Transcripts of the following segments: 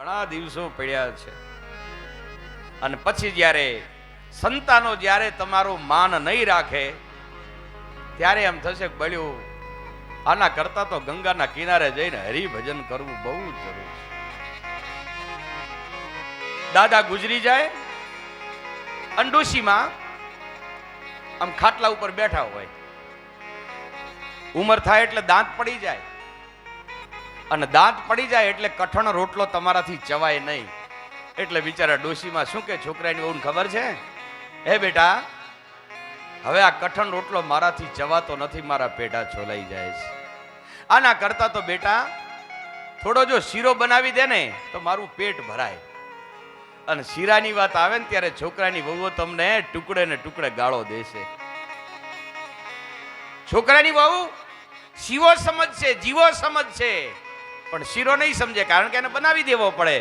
ઘણા દિવસો પડ્યા છે અને પછી જ્યારે સંતાનો જ્યારે તમારું માન નહીં રાખે ત્યારે એમ થશે કે બળ્યું આના કરતા તો ગંગાના કિનારે જઈને હરિભજન કરવું બહુ જ જરૂર છે. દાદા ગુજરી જાય અંડોશીમાં આમ ખાટલા ઉપર બેઠા હોય, ઉંમર થાય એટલે દાંત પડી જાય અને દાંત પડી જાય એટલે કઠણ રોટલો તમારાથી ચવાય નહીં. એટલે બિચારા ડોશીમાં શું કે છોકરાની બહુને ખબર છે, હે બેટા હવે આ કઠણ રોટલો મારાથી ચવાતો નથી, મારા પેટા છોલાઈ જાય છે. આના કરતા તો બેટા થોડો જો શીરો બનાવી દે ને તો મારું પેટ ભરાય. અને શીરાની વાત આવે ને ત્યારે છોકરાની વહુઓ તમને ટુકડે ને ટુકડે ગાળો દેશે. છોકરાની વહુ શીવો સમજશે, જીવો સમજશે, પણ શીરો નહીં સમજે, કારણ કે એને બનાવી દેવો પડે.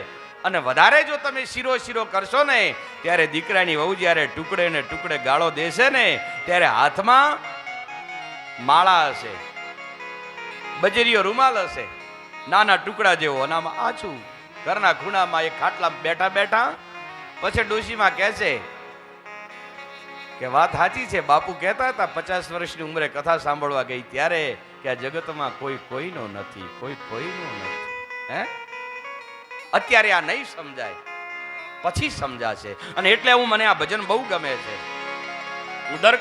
અને વધારે જો તમે શીરો શીરો કરશો ને ત્યારે દીકરાની વહુ જ્યારે ટુકડે ને ટુકડે ગાળો દેશે ને ત્યારે હાથમાં માળા હશે, બજરીયો રૂમાલ હશે, નાના ટુકડા જેવો, અનામાં આછું ઘરના ખૂણામાં એક ખાટલામાં બેઠા બેઠા પછી ડોશીમાં કહે છે કે વાત સાચી છે, બાપુ કહેતા હતા 50 વર્ષની ઉંમરે કથા સાંભળવા ગઈ ત્યારે કે આ જગતમાં કોઈ કોઈનો નથી, કોઈ કોઈનો નથી. હે અત્યારે આ નહીં સમજાય, પછી સમજાશે. અને એટલે મને આ ભજન બહુ ગમે છે. હું દર